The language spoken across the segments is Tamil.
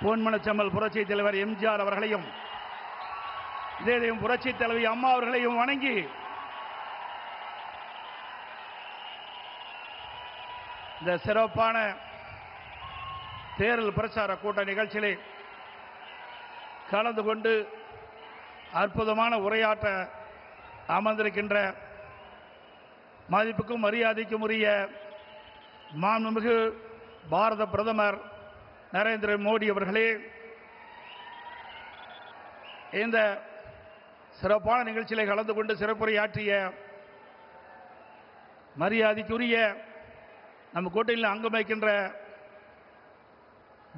பொன்மனச்செம்மல் புரட்சி தலைவர் எம்ஜிஆர் அவர்களையும் இதே புரட்சி தலைவி அம்மா அவர்களையும் வணங்கி இந்த சிறப்பான தேர்தல் பிரச்சார கூட்ட நிகழ்ச்சியிலே கலந்து கொண்டு அற்புதமான உரையாற்ற அமர்ந்திருக்கின்ற மதிப்புக்கும் மரியாதைக்கும் உரிய மாண்புமிகு பாரத பிரதமர் நரேந்திர மோடி அவர்களே, இந்த சிறப்பான நிகழ்ச்சியிலே கலந்து கொண்டு சிறப்புரையாற்றிய மரியாதைக்குரிய நம்ம கூட்டணியில் அங்கம் வகிக்கின்ற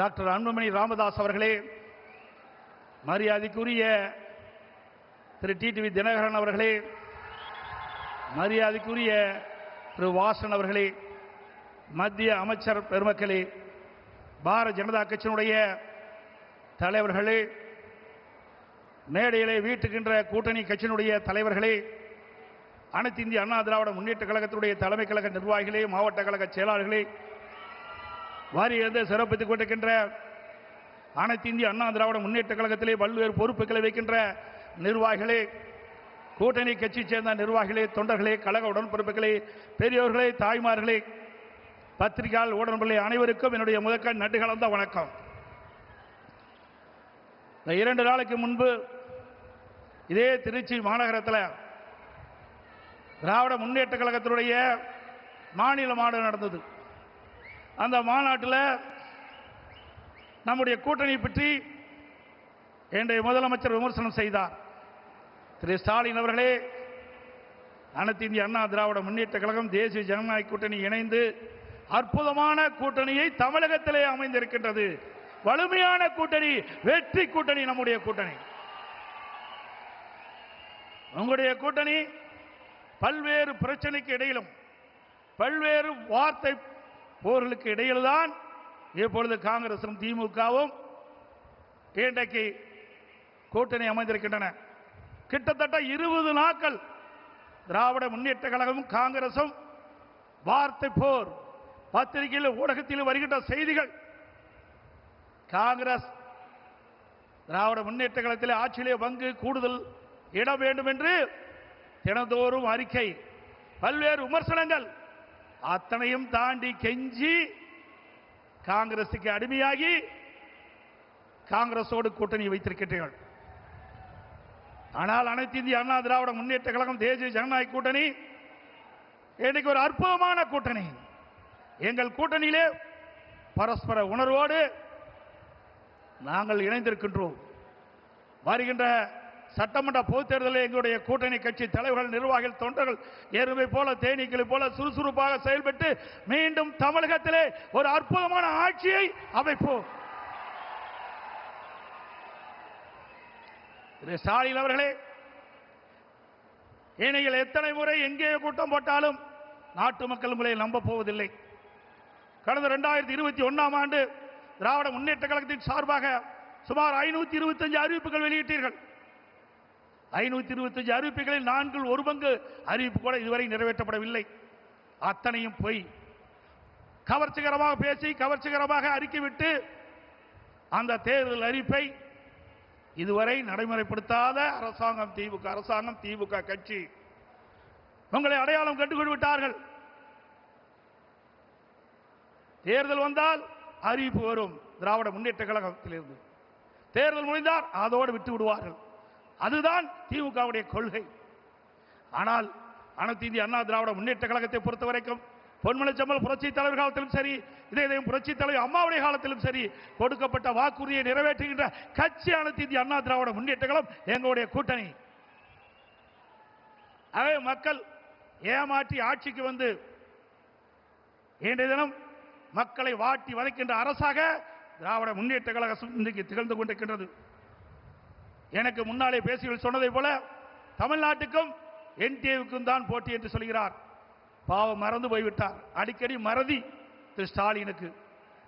டாக்டர் அன்புமணி ராமதாஸ் அவர்களே, மரியாதைக்குரிய திரு டிடிவி தினகரன் அவர்களே, மரியாதைக்குரிய திரு வாசன் அவர்களே, மத்திய அமைச்சர் பெருமக்களே, பாரதிய ஜனதா கட்சியினுடைய தலைவர்களே, மேடையிலே வீட்டுகின்ற கூட்டணி கட்சியினுடைய தலைவர்களே, அனைத்து இந்திய அண்ணா திராவிட முன்னேற்ற கழகத்தினுடைய தலைமை கழக நிர்வாகிகளே, மாவட்ட கழக செயலாளர்களே, வாரியிலிருந்து சிறப்பித்துக் கொண்டிருக்கின்ற அனைத்து இந்திய அண்ணா திராவிட முன்னேற்ற கழகத்திலே பல்வேறு பொறுப்புகளை வைக்கின்ற நிர்வாகிகளே, கூட்டணி கட்சியை சேர்ந்த நிர்வாகிகளே, தொண்டர்களே, கழக உடன்பிறப்புகளே, பெரியோர்களே, தாய்மார்களே, பத்திரிகையாளர் ஊடகங்களே, அனைவருக்கும் என்னுடைய முதற்கண் நன்றி கலந்த வணக்கம். 2 நாளைக்கு முன்பு இதே திருச்சி மாநகரத்தில் திராவிட முன்னேற்ற கழகத்தினுடைய மாநில மாநாடு நடந்தது. அந்த மாநாட்டில் நம்முடைய கூட்டணி பற்றி இன்றைய முதலமைச்சர் விமர்சனம் செய்தார். திரு ஸ்டாலின் அவர்களே, அனைத்து இந்திய அண்ணா திராவிட முன்னேற்ற கழகம் தேசிய ஜனநாயக கூட்டணி இணைந்து அற்புதமான கூட்டணியை தமிழகத்திலே அமைந்திருக்கின்றது. வலிமையான கூட்டணி, வெற்றி கூட்டணி நம்முடைய கூட்டணி. உங்களுடைய கூட்டணி பல்வேறு பிரச்சனைக்கு இடையிலும் பல்வேறு வார்த்தை போர்களுக்கு இடையில்தான் இப்பொழுது காங்கிரசும் திமுகவும் இன்றைக்கு கூட்டணி அமைந்திருக்கின்றன. கிட்டத்தட்ட 20 நாட்கள் திராவிட முன்னேற்ற கழகமும் காங்கிரசும் வார்த்தை போர். பத்திரிகையில் ஊடகத்தில் வருகின்ற செய்திகள், காங்கிரஸ் திராவிட முன்னேற்ற கழகத்தில் ஆட்சியிலே பங்கு கூடுதல் இடம் வேண்டும் என்று தினந்தோறும் அறிக்கை, பல்வேறு விமர்சனங்கள், அத்தனையும் தாண்டி கெஞ்சி காங்கிரசுக்கு அடிமையாகி காங்கிரசோடு கூட்டணி வைத்திருக்கிறீர்கள். ஆனால் அனைத்து இந்திய அண்ணா திராவிட முன்னேற்ற கழகம் தேசிய ஜனநாயக கூட்டணி இன்னைக்கு ஒரு அற்புதமான கூட்டணி. எங்கள் கூட்டணியிலே பரஸ்பர உணர்வோடு நாங்கள் இணைந்திருக்கின்றோம். வருகின்ற சட்டமன்ற பொதுத் தேர்தலில் எங்களுடைய கூட்டணி கட்சி தலைவர்கள், நிர்வாகிகள், தொண்டர்கள் எருமை போல தேனீக்களை போல சுறுசுறுப்பாக செயல்பட்டு மீண்டும் தமிழகத்திலே ஒரு அற்புதமான ஆட்சியை அமைப்போம். ஸ்டாலின் அவர்களே, நீங்கள் எத்தனை முறை எங்கே கூட்டம் போட்டாலும் நாட்டு மக்கள் உங்களை நம்ப போவதில்லை. கடந்த 2021ஆம் ஆண்டு திராவிட முன்னேற்ற கழகத்தின் சார்பாக சுமார் 525 அறிவிப்புகள் வெளியிட்டீர்கள். 525 அறிவிப்புகளில் 1/4 அறிவிப்பு கூட இதுவரை நிறைவேற்றப்படவில்லை. அத்தனையும் பொய். கவர்ச்சிகரமாக பேசி கவர்ச்சிகரமாக அறிக்கை விட்டு அந்த தேர்தல் அறிவிப்பை இதுவரை நடைமுறைப்படுத்தாத அரசாங்கம் திமுக கட்சி உங்களை அடையாளம் கண்டுகொண்டு விட்டார்கள். தேர்தல் வந்தால் அறிவிப்பு வரும் திராவிட முன்னேற்ற கழகத்திலிருந்து. தேர்தல் முடிந்தால் அதோடு விட்டு விடுவார்கள். அதுதான் திமுகவுடைய கொள்கை. ஆனால் அனைத்து இந்திய அண்ணா திராவிட முன்னேற்ற கழகத்தை பொறுத்தவரைக்கும் பொன்மனச்செம்மல் புரட்சி தலைவர் காலத்திலும் சரி, இதே புரட்சி தலைவர் அம்மாவுடைய காலத்திலும் சரி, கொடுக்கப்பட்ட வாக்குறுதியை நிறைவேற்றுகின்ற கட்சி அனைத்து இந்திய அண்ணா திராவிட முன்னேற்ற கழகம் எங்களுடைய கூட்டணி. ஆகவே மக்கள் ஏமாற்றி ஆட்சிக்கு வந்து இன்றைய தினம் மக்களை வாட்டி வதைக்கின்ற அரசாக திராவிட முன்னேற்ற கழகம் இன்றைக்கு திகழ்ந்து கொண்டிருக்கின்றது. எனக்கு முன்னாலே பேசிகள் சொன்னதை போல தமிழ்நாட்டுக்கும் என்டிஏவுக்கும் தான் போட்டி என்று சொல்கிறார். பாவம், மறந்து போய்விட்டார். அடிக்கடி மறதி திரு ஸ்டாலினுக்கு.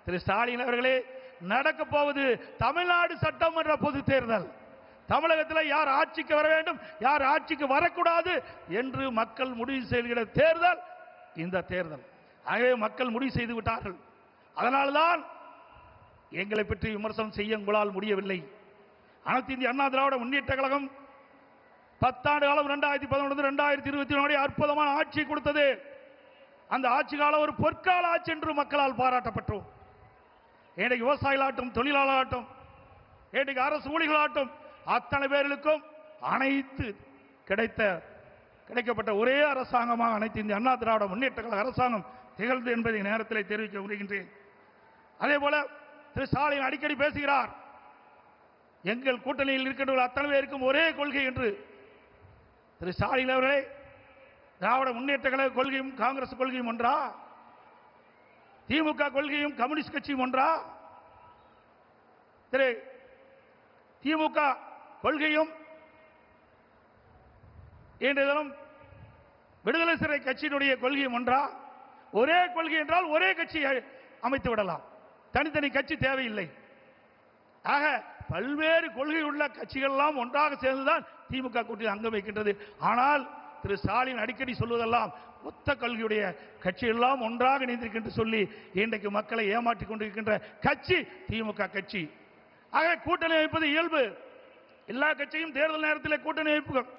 திரு ஸ்டாலின் அவர்களே, நடக்க போவது தமிழ்நாடு சட்டமன்ற பொது தேர்தல். தமிழகத்தில் யார் ஆட்சிக்கு வர வேண்டும், யார் ஆட்சிக்கு வரக்கூடாது என்று மக்கள் முடிவு செய்கிற தேர்தல் இந்த தேர்தல். ஆகவே மக்கள் முடிவு செய்து விட்டார்கள். அதனால்தான் எங்களை பற்றி விமர்சனம் செய்ய உங்களால் முடியவில்லை. அனைத்து இந்திய அண்ணா திராவிட முன்னேற்ற கழகம் 10 ஆண்டு காலம் 2011 2024 அற்புதமான ஆட்சி கொடுத்தது. அந்த ஆட்சி காலம் ஒரு பொற்கால ஆட்சி என்று மக்களால் பாராட்டப்பட்டோம். இன்றைக்கு விவசாயிகளாட்டும், தொழிலாளர்களாட்டும், இன்றைக்கு அரசு ஊழியர்களாட்டும் அத்தனை பேர்களுக்கும் அனைத்து கிடைக்கப்பட்ட ஒரே அரசாங்கமாக அனைத்து இந்திய அண்ணா திராவிட முன்னேற்ற கழக அரசாங்கம் திகழ்ந்து என்பதை நேரத்தில் தெரிவிக்க விரும்புகின்றேன். அதே போல திரு ஸ்டாலின் அடிக்கடி பேசுகிறார், எங்கள் கூட்டணியில் இருக்கின்ற அத்தனை பேருக்கும் ஒரே கொள்கை என்று. திரு ஸ்டாலின் அவர்களே, திராவிட முன்னேற்ற கழக கொள்கையும் காங்கிரஸ் கொள்கையும் ஒன்றா? திமுக கொள்கையும் கம்யூனிஸ்ட் கட்சியும் ஒன்றா? திரு திமுக கொள்கையும் இன்றைய தினம் விடுதலை சிறை கட்சியினுடைய கொள்கையும் ஒன்றா? ஒரே கொள்கை என்றால் ஒரே கட்சியை அமைத்து விடலாம், தனித்தனி கட்சி தேவையில்லை. ஆக பல்வேறு கொள்கை உள்ள கட்சிகள் எல்லாம் ஒன்றாக சேர்ந்துதான் திமுக கூட்டணி அங்கம் வைக்கின்றது. ஆனால் திரு ஸ்டாலின் அடிக்கடி சொல்வதெல்லாம் ஒத்த கொள்கையுடைய கட்சி எல்லாம் ஒன்றாக இணைந்திருக்கின்ற சொல்லி இன்றைக்கு மக்களை ஏமாற்றிக் கொண்டிருக்கின்ற கட்சி திமுக கட்சி. ஆக கூட்டணி அமைப்பது இயல்பு. எல்லா கட்சியும் தேர்தல் நேரத்தில் கூட்டணி அமைப்புகள்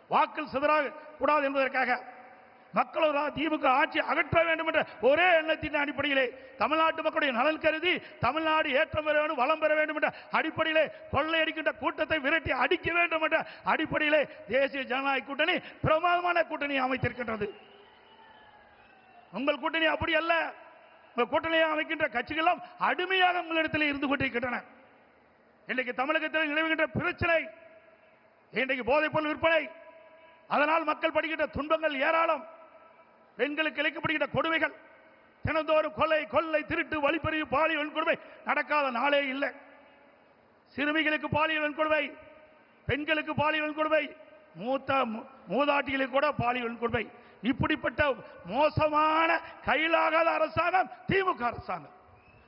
வாக்கள் சிதறாக கூடாது என்பதற்காக மக்கள் திமுக ஆட்சி அகற்ற வேண்டும் என்ற ஒரே எண்ணத்தின் அடிப்படையிலே, தமிழ்நாட்டு மக்களுடைய நலன் கருதி தமிழ்நாடு ஏற்றம் பெற வேண்டும், வளம் பெற வேண்டும் என்ற அடிப்படையிலே, கொள்ளையடிக்கின்ற கூட்டத்தை விரட்டி அடிக்க வேண்டும் என்ற அடிப்படையிலே தேசிய ஜனநாயக கூட்டணி பிரமாதமான கூட்டணி அமைத்திருக்கின்றது. உங்கள் கூட்டணி அப்படி அல்ல. உங்கள் கூட்டணியை அமைக்கின்ற கட்சிகள் அடிமையாக உங்களிடத்தில் இருந்து கொண்டிருக்கின்றன. இன்றைக்கு தமிழகத்தில் நிலவுகின்ற பிரச்சனை, இன்றைக்கு போதைப் பொருள் விற்பனை, அதனால் மக்கள் படுகின்ற துன்பங்கள் ஏராளம். பெண்களுக்கு இழைக்கப்படுகின்ற கொடுமைகள், தினந்தோறும் கொலை, கொள்ளை, திருட்டு, வழிப்பறிவு, பாலியல் வன்கொடுமை நடக்காத நாளே இல்லை. சிறுமிகளுக்கு பாலியல் வன்கொடுமை, பெண்களுக்கு பாலியல் வன்கொடுமை, மூதாட்டிகளுக்கு கூட பாலியல் வன்கொடுமை. இப்படிப்பட்ட மோசமான கையிலாகாத அரசாங்கம் திமுக அரசாங்கம்.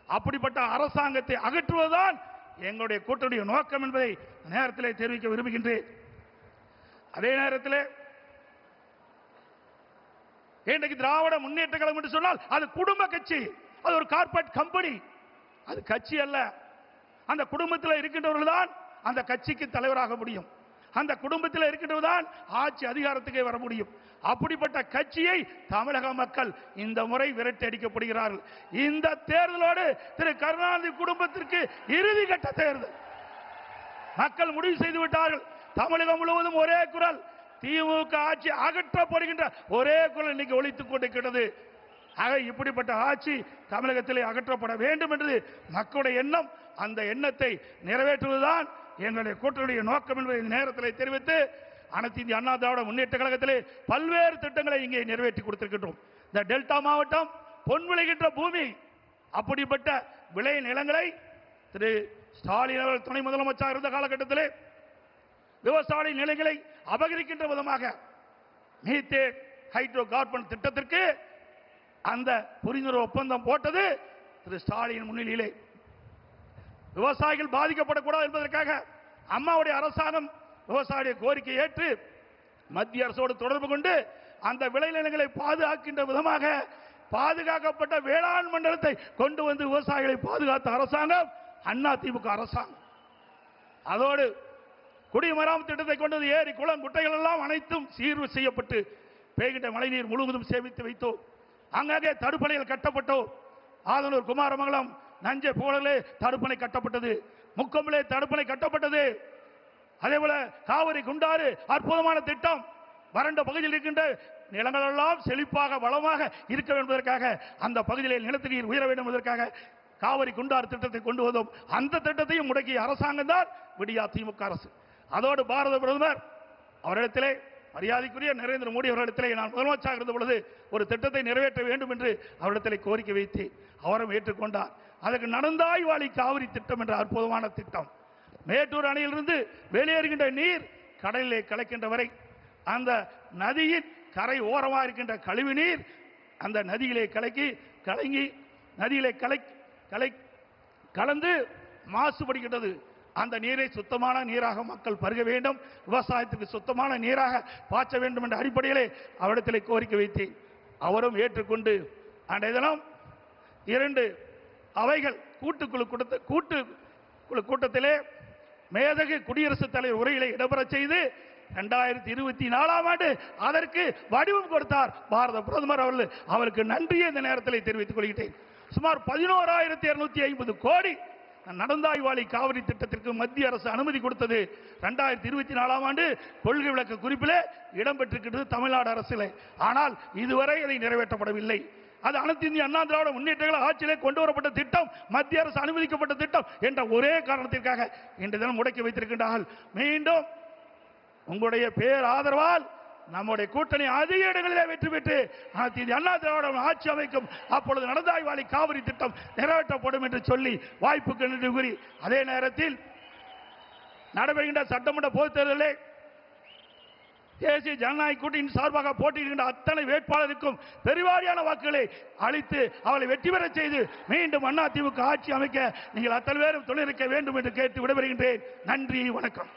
அப்படிப்பட்ட அரசாங்கத்தை அகற்றுவதுதான் எங்களுடைய கூட்டணிய நோக்கம் என்பதை நேரத்தில் தெரிவிக்க விரும்புகின்றேன். அதே நேரத்தில் இன்றைக்கு திராவிட முன்னேற்ற கழகம் என்று சொன்னால் அது குடும்ப கட்சி, அது ஒரு கார்ப்பரேட் கம்பெனி, அது கட்சி அல்ல. அந்த குடும்பத்தில் இருக்கின்றவர்கள் தான் அந்த கட்சிக்கு தலைவராக முடியும், அந்த குடும்பத்தில் இருக்கின்றவர்கள் தான் ஆட்சி அதிகாரத்துக்கு வர முடியும். அப்படிப்பட்ட கட்சியை தமிழக மக்கள் இந்த முறை விரட்டி அடிக்கப்படுகிறார்கள். இந்த தேர்தலோடு திரு கருணாநிதி குடும்பத்திற்கு இறுதி கட்ட தேர்தல் மக்கள் முடிவு செய்து விட்டார்கள். தமிழகம் முழுவதும் ஒரே குரல், திமுக ஆட்சி அகற்றப்படுகின்ற ஒரே குரல் இன்னைக்கு ஒலித்துக் கொண்டிருக்கிறது. ஆக இப்படிப்பட்ட ஆட்சி தமிழகத்திலே அகற்றப்பட வேண்டும் என்று மக்களுடைய எண்ணம். அந்த எண்ணத்தை நிறைவேற்றுவதுதான் எங்களுடைய கூட்டணியுடைய நோக்கம் என்பதை இந்த நேரத்தில் தெரிவித்து, அனைத்து இந்திய அண்ணா திராவிட முன்னேற்ற கழகத்திலே பல்வேறு திட்டங்களை இங்கே நிறைவேற்றி கொடுத்திருக்கின்றோம். இந்த டெல்டா மாவட்டம் பொன் விளைகின்ற பூமி, அப்படிப்பட்ட விளை நிலங்களை திரு ஸ்டாலின் அவர்கள் துணை முதலமைச்சர் இருந்த காலகட்டத்திலே விவசாய நிலைகளை அபகரிக்கின்ற விதமாக மீத்தேன் ஹைட்ரோ கார்பன் திட்டத்திற்கு அந்த புரிந்துணர்வு ஒப்பந்தம் போட்டது திரு ஸ்டாலின் முன்னிலையிலே. விவசாயிகள் பாதிக்கப்படக்கூடாது என்பதற்காக அம்மாவுடைய அரசாங்கம் விவசாய கோரிக்கை ஏற்று மத்திய அரசோடு தொடர்பு கொண்டு அந்த விளைநிலங்களை பாதுகாக்கின்ற விதமாக பாதுகாக்கப்பட்ட வேளாண் மண்டலத்தை கொண்டு வந்து விவசாயிகளை பாதுகாத்த அரசாங்கம் அண்ணா திமுக அரசாங்கம். அதோடு குடிமராமத்து திட்டத்தை கொண்டு ஏரி, குளம், குட்டைகள் எல்லாம் அனைத்தும் சீர்வு செய்யப்பட்டு பெய்கின்ற மழைநீர் முழுவதும் சேமித்து வைத்தோம். அங்கங்கே தடுப்பணைகள் கட்டப்பட்டோம். ஆதனூர், குமாரமங்கலம், நஞ்சை போலே தடுப்பணை கட்டப்பட்டது, முக்கம்பிலே தடுப்பணை கட்டப்பட்டது. அதே போல காவிரி, குண்டாறு அற்புதமான திட்டம். வறண்ட பகுதியில் இருக்கின்ற நிலங்கள் எல்லாம் செழிப்பாக வளமாக இருக்க வேண்டும் என்பதற்காக, அந்த பகுதியில் நிலத்தடி நீர் உயர வேண்டும் என்பதற்காக காவிரி குண்டாறு திட்டத்தை கொண்டு வந்தோம். அந்த திட்டத்தையும் முடக்கிய அரசாங்கம் தான் விடியா திமுக அரசு. அதோடு பாரத பிரதமர் அவரிடத்திலே, மரியாதைக்குரிய நரேந்திர மோடி அவர்களிடத்திலே நான் முதலமைச்சராக இருந்த பொழுது ஒரு திட்டத்தை நிறைவேற்ற வேண்டும் என்று அவரிடத்திலே கோரிக்கை வைத்து அவரும் ஏற்றுக்கொண்டார். அதற்கு நடந்தாய் வாழி காவிரி திட்டம் என்ற அற்புதமான திட்டம். மேட்டூர் அணையிலிருந்து வெளியேறுகின்ற நீர் கடலிலே கலக்கின்ற வரை அந்த நதியின் கரை ஓரமாக இருக்கின்ற கழிவு நீர் அந்த நதியிலே கலந்து மாசுபடுகின்றது. அந்த நீரை சுத்தமான நீராக மக்கள் பருக வேண்டும், விவசாயத்துக்கு சுத்தமான நீராக பாய்ச்ச வேண்டும் என்ற அடிப்படையிலே அவரிடத்திலே கோரிக்கை வைத்தேன். அவரும் ஏற்றுக்கொண்டு அன்றைய தினம் 2 அவைகள் கூட்டுக்குழு கூட்டத்திலே மேதகு குடியரசுத் தலைவர் உரையிலே இடம்பெறச் செய்து 2024ஆம் ஆண்டு அதற்கு வடிவம் கொடுத்தார் பாரத பிரதமர் அவர்கள். அவருக்கு நன்றியை இந்த நேரத்தில் தெரிவித்துக் கொள்கிறேன். சுமார் 11,250 கோடி நடந்தாய்வாளி காவிரி திட்டத்திற்கு மத்திய அரசு அனுமதி கொடுத்தது 2024ஆம் ஆண்டு கொள்கை விளக்க குறிப்பிலே இடம்பெற்றிருக்கிறது தமிழ்நாடு அரசிலே. ஆனால் இதுவரை அதை நிறைவேற்றப்படவில்லை. அது அனைத்து இந்திய அண்ணா திராவிட முன்னேற்ற கழக ஆட்சியிலே கொண்டு வரப்பட்ட திட்டம், மத்திய அரசு அனுமதிக்கப்பட்ட திட்டம் என்ற ஒரே காரணத்திற்காக இன்று தினம் முடக்கி வைத்திருக்கின்றார்கள். மீண்டும் உங்களுடைய பேர் ஆதரவால் நம்முடைய கூட்டணி அதிக இடங்களிலே வெற்றி பெற்று அனைத்து இந்திய அண்ணா திராவிட ஆட்சி அமைக்கும். அப்பொழுது நடந்தாய்வாளி காவிரி திட்டம் நிறைவேற்றப்படும் என்று சொல்லி வாய்ப்புக்கு நன்றி கூறி, அதே நேரத்தில் நடைபெறுகின்ற சட்டமன்ற பொதுத் தேர்தலில் தேசிய ஜனநாயக கூட்டணியின் சார்பாக போட்டியிடுகின்ற அத்தனை வேட்பாளருக்கும் பெருவாரியான வாக்குகளை அளித்து அவளை வெற்றி பெற செய்து மீண்டும் அதிமுக ஆட்சி அமைக்க நீங்கள் அத்தனை பேரும் துணையிருக்க வேண்டும் என்று கேட்டு விடைபெறுகின்றேன். நன்றி, வணக்கம்.